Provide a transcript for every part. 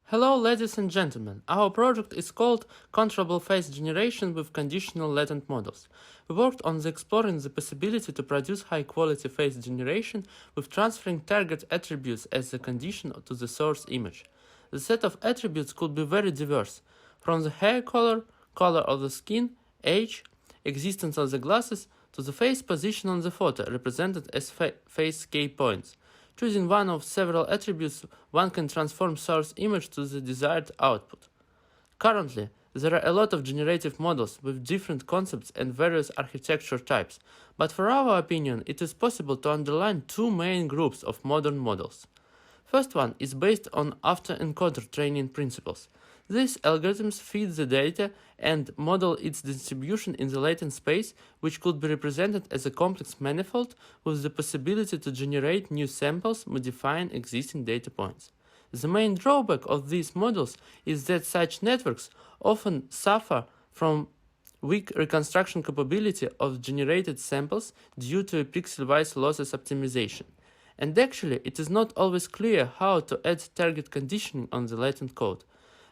Hello ladies and gentlemen, our project is called Controllable Face Generation with Conditional Latent Models. We worked on exploring the possibility to produce high-quality face generation with transferring target attributes as a condition to the source image. The set of attributes could be very diverse, from the hair color, color of the skin, age, existence of the glasses, to the face position on the photo, represented as face key points. Choosing one of several attributes, one can transform source image to the desired output. Currently, there are a lot of generative models with different concepts and various architecture types, but for our opinion, it is possible to underline two main groups of modern models. First one is based on after-encoder training principles. These algorithms feed the data and model its distribution in the latent space, which could be represented as a complex manifold with the possibility to generate new samples modifying existing data points. The main drawback of these models is that such networks often suffer from weak reconstruction capability of generated samples due to a pixel-wise lossless optimization. And actually, it is not always clear how to add target conditioning on the latent code.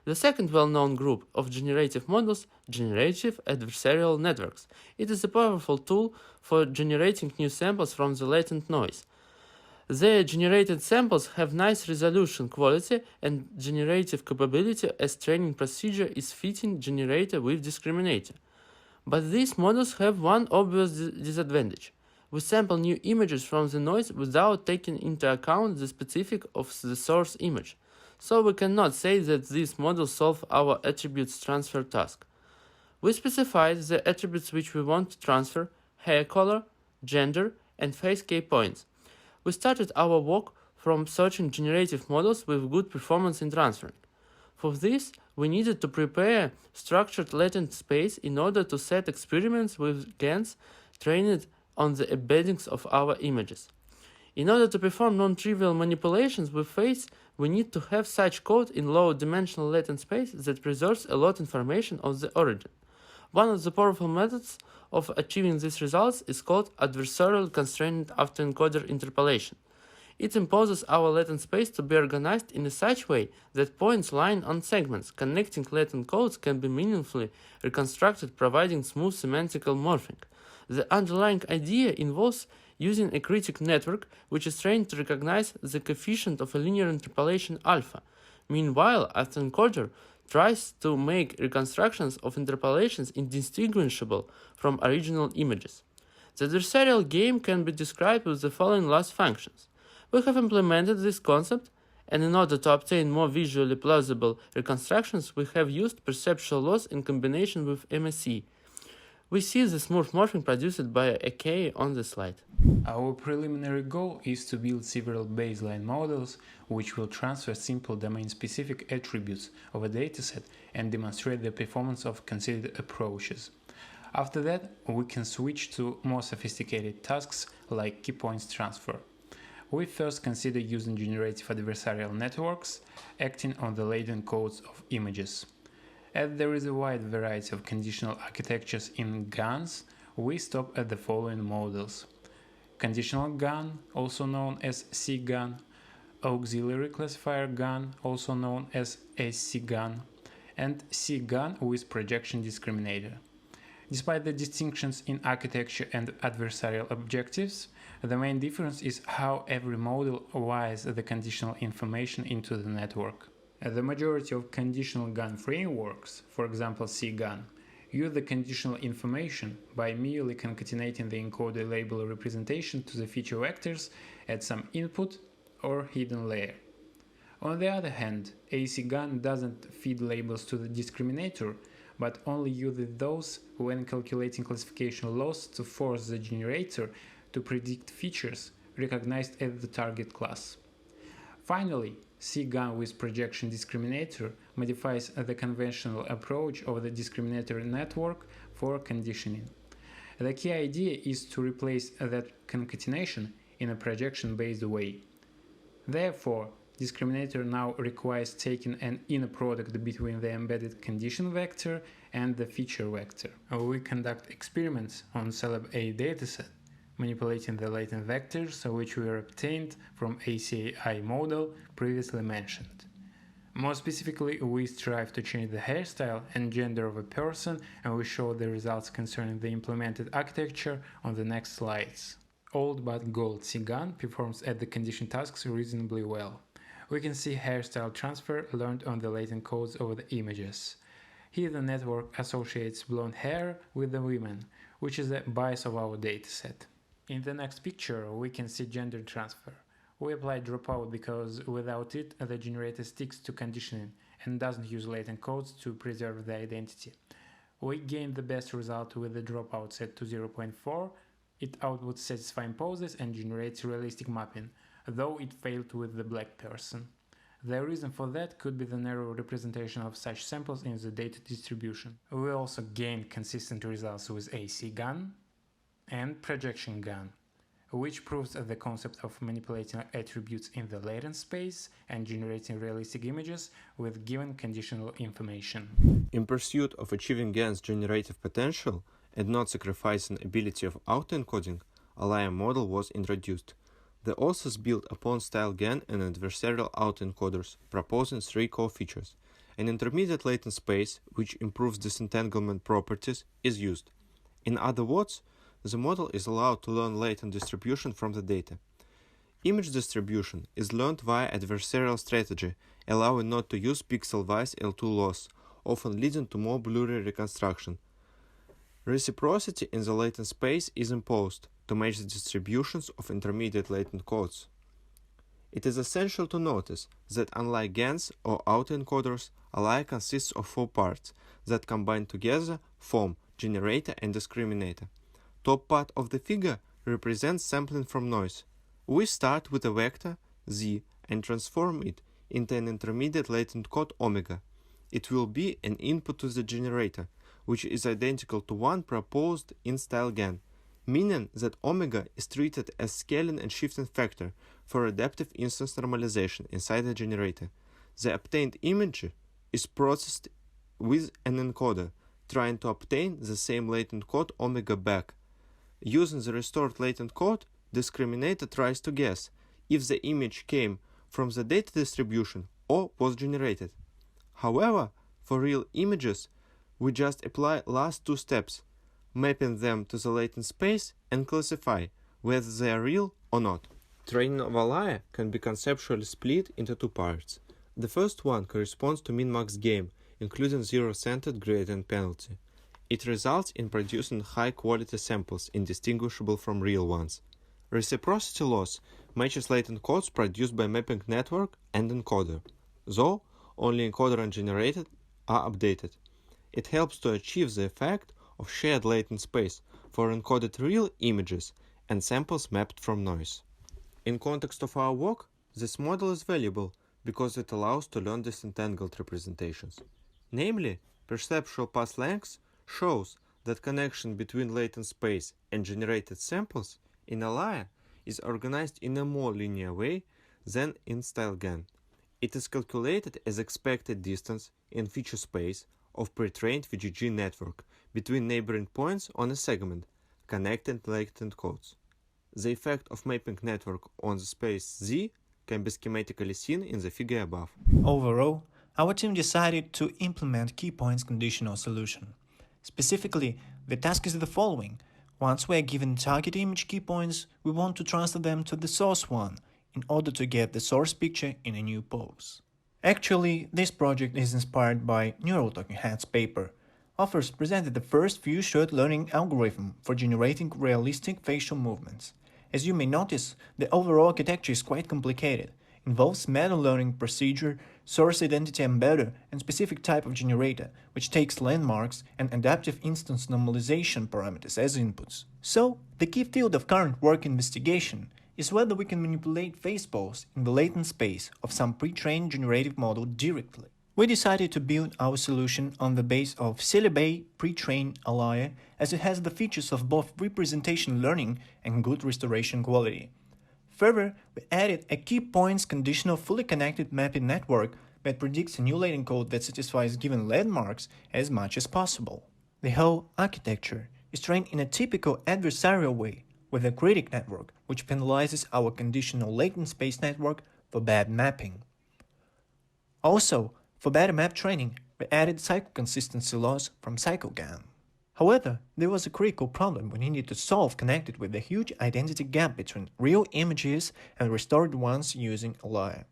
The second well-known group of generative models, generative adversarial networks. It is a powerful tool for generating new samples from the latent noise. Their generated samples have nice resolution quality and generative capability as training procedure is fitting generator with discriminator. But these models have one obvious disadvantage. We sample new images from the noise without taking into account the specific of the source image. So we cannot say that these models solve our attributes transfer task. We specified the attributes which we want to transfer, hair color, gender, and face key points. We started our work from searching generative models with good performance in transferring. For this, we needed to prepare structured latent space in order to set experiments with GANs trained on the embeddings of our images. In order to perform non-trivial manipulations with face, we need to have such code in low-dimensional latent space that preserves a lot of information of the origin. One of the powerful methods of achieving these results is called adversarial constrained autoencoder interpolation. It imposes our latent space to be organized in such way that points lying on segments connecting latent codes can be meaningfully reconstructed, providing smooth semantical morphing. The underlying idea involves using a critic network which is trained to recognize the coefficient of a linear interpolation alpha. Meanwhile, autoencoder tries to make reconstructions of interpolations indistinguishable from original images. The adversarial game can be described with the following loss functions. We have implemented this concept, and in order to obtain more visually plausible reconstructions, we have used perceptual loss in combination with MSE. We see the smooth morphing produced by a K on the slide. Our preliminary goal is to build several baseline models which will transfer simple domain-specific attributes of a dataset and demonstrate the performance of considered approaches. After that, we can switch to more sophisticated tasks like key points transfer. We first consider using generative adversarial networks acting on the latent codes of images. As there is a wide variety of conditional architectures in GANs, we stop at the following models: Conditional GAN, also known as C-GAN, Auxiliary Classifier GAN, also known as SC-GAN, and C-GAN with Projection Discriminator. Despite the distinctions in architecture and adversarial objectives, the main difference is how every model wires the conditional information into the network. The majority of conditional GAN frameworks, for example C-GAN, use the conditional information by merely concatenating the encoder label representation to the feature vectors at some input or hidden layer. On the other hand, AC-GAN doesn't feed labels to the discriminator, but only uses those when calculating classification loss to force the generator to predict features recognized as the target class. Finally, C-GAN with projection discriminator modifies the conventional approach of the discriminator network for conditioning. The key idea is to replace that concatenation in a projection-based way. Therefore, discriminator now requires taking an inner product between the embedded condition vector and the feature vector. We conduct experiments on Celeb A dataset, manipulating the latent vectors which were obtained from ACAI model previously mentioned. More specifically, we strive to change the hairstyle and gender of a person, and we show the results concerning the implemented architecture on the next slides. Old but gold C-gun performs at the condition tasks reasonably well. We can see hairstyle transfer learned on the latent codes over the images. Here the network associates blonde hair with the women, which is the bias of our dataset. In the next picture, we can see gender transfer. We apply dropout because without it, the generator sticks to conditioning and doesn't use latent codes to preserve the identity. We gain the best result with the dropout set to 0.4. It outputs satisfying poses and generates realistic mapping, though it failed with the black person. The reason for that could be the narrow representation of such samples in the data distribution. We also gain consistent results with AC gun and projection gun, which proves the concept of manipulating attributes in the latent space and generating realistic images with given conditional information. In pursuit of achieving GAN's generative potential and not sacrificing ability of autoencoding, a layer model was introduced. The authors built upon style GAN and adversarial autoencoders, proposing three core features. An intermediate latent space, which improves disentanglement properties, is used. In other words, the model is allowed to learn latent distribution from the data. Image distribution is learned via adversarial strategy, allowing not to use pixel-wise L2 loss, often leading to more blurry reconstruction. Reciprocity in the latent space is imposed to match the distributions of intermediate latent codes. It is essential to notice that unlike GANs or autoencoders, a layer consists of four parts that combine together form generator and discriminator. Top part of the figure represents sampling from noise. We start with a vector z and transform it into an intermediate latent code omega. It will be an input to the generator, which is identical to one proposed in style GAN, meaning that omega is treated as scaling and shifting factor for adaptive instance normalization inside the generator. The obtained image is processed with an encoder, trying to obtain the same latent code omega back. Using the restored latent code, discriminator tries to guess if the image came from the data distribution or was generated. However, for real images, we just apply last two steps, mapping them to the latent space and classify whether they are real or not. Training of a layer can be conceptually split into two parts. The first one corresponds to min-max game, including zero-centered gradient penalty. It results in producing high-quality samples indistinguishable from real ones. Reciprocity loss matches latent codes produced by mapping network and encoder, though only encoder and generated are updated. It helps to achieve the effect of shared latent space for encoded real images and samples mapped from noise. In context of our work, this model is valuable because it allows to learn disentangled representations. Namely, perceptual path length shows that connection between latent space and generated samples in a layer is organized in a more linear way than in style GAN. It is calculated as expected distance in feature space of pre-trained VGG network between neighboring points on a segment, connecting latent codes. The effect of mapping network on the space Z can be schematically seen in the figure above. Overall, our team decided to implement key points conditional solution. Specifically, the task is the following. Once we are given target image key points, we want to transfer them to the source one in order to get the source picture in a new pose. Actually, this project is inspired by Neural Talking Heads paper. Authors presented the first few short learning algorithm for generating realistic facial movements. As you may notice, the overall architecture is quite complicated. Involves meta learning procedure, source identity embedder, and specific type of generator, which takes landmarks and adaptive instance normalization parameters as inputs. So, the key field of current work investigation is whether we can manipulate face pose in the latent space of some pre-trained generative model directly. We decided to build our solution on the base of Syllabay pre-trained layer, as it has the features of both representation learning and good restoration quality. Further, we added a key points conditional fully connected mapping network that predicts a new latent code that satisfies given landmarks as much as possible. The whole architecture is trained in a typical adversarial way with a critic network, which penalizes our conditional latent space network for bad mapping. Also, for better map training, we added cycle consistency loss from CycleGAN. However, there was a critical problem we needed to solve connected with the huge identity gap between real images and restored ones using a layer.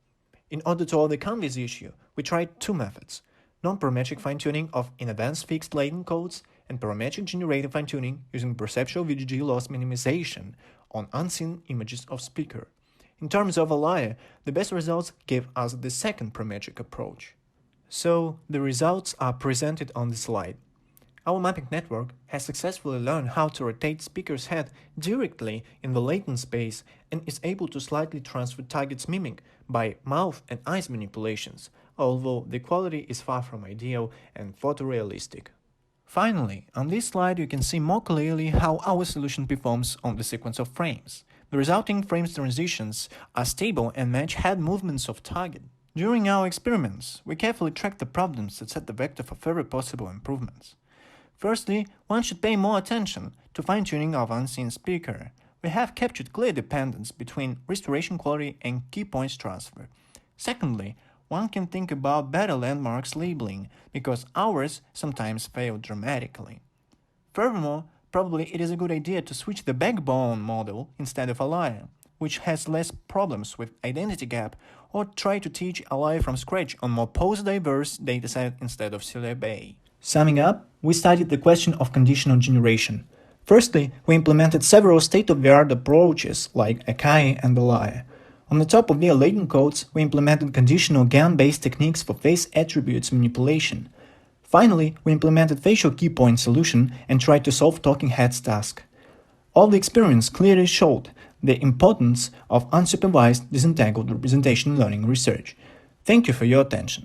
In order to overcome this issue, we tried two methods: non-parametric fine-tuning of in-advance fixed latent codes and parametric generated fine-tuning using perceptual VGG loss minimization on unseen images of speaker. In terms of a layer, the best results gave us the second parametric approach. So, the results are presented on the slide. Our mapping network has successfully learned how to rotate speaker's head directly in the latent space and is able to slightly transfer target's mimic by mouth and eyes manipulations, although the quality is far from ideal and photorealistic. Finally, on this slide you can see more clearly how our solution performs on the sequence of frames. The resulting frames transitions are stable and match head movements of target. During our experiments, we carefully tracked the problems that set the vector for further possible improvements. Firstly, one should pay more attention to fine-tuning of unseen speaker. We have captured clear dependence between restoration quality and key points transfer. Secondly, one can think about better landmarks labeling, because ours sometimes fail dramatically. Furthermore, probably it is a good idea to switch the backbone model instead of a layer, which has less problems with identity gap, or try to teach a layer from scratch on more post-diverse dataset instead of Syllab-A. Summing up, we studied the question of conditional generation. Firstly, we implemented several state-of-the-art approaches like Akai and the layer. On the top of their latent codes, we implemented conditional GAN-based techniques for face attributes manipulation. Finally, we implemented facial key point solution and tried to solve talking heads task. All the experiments clearly showed the importance of unsupervised disentangled representation learning research. Thank you for your attention.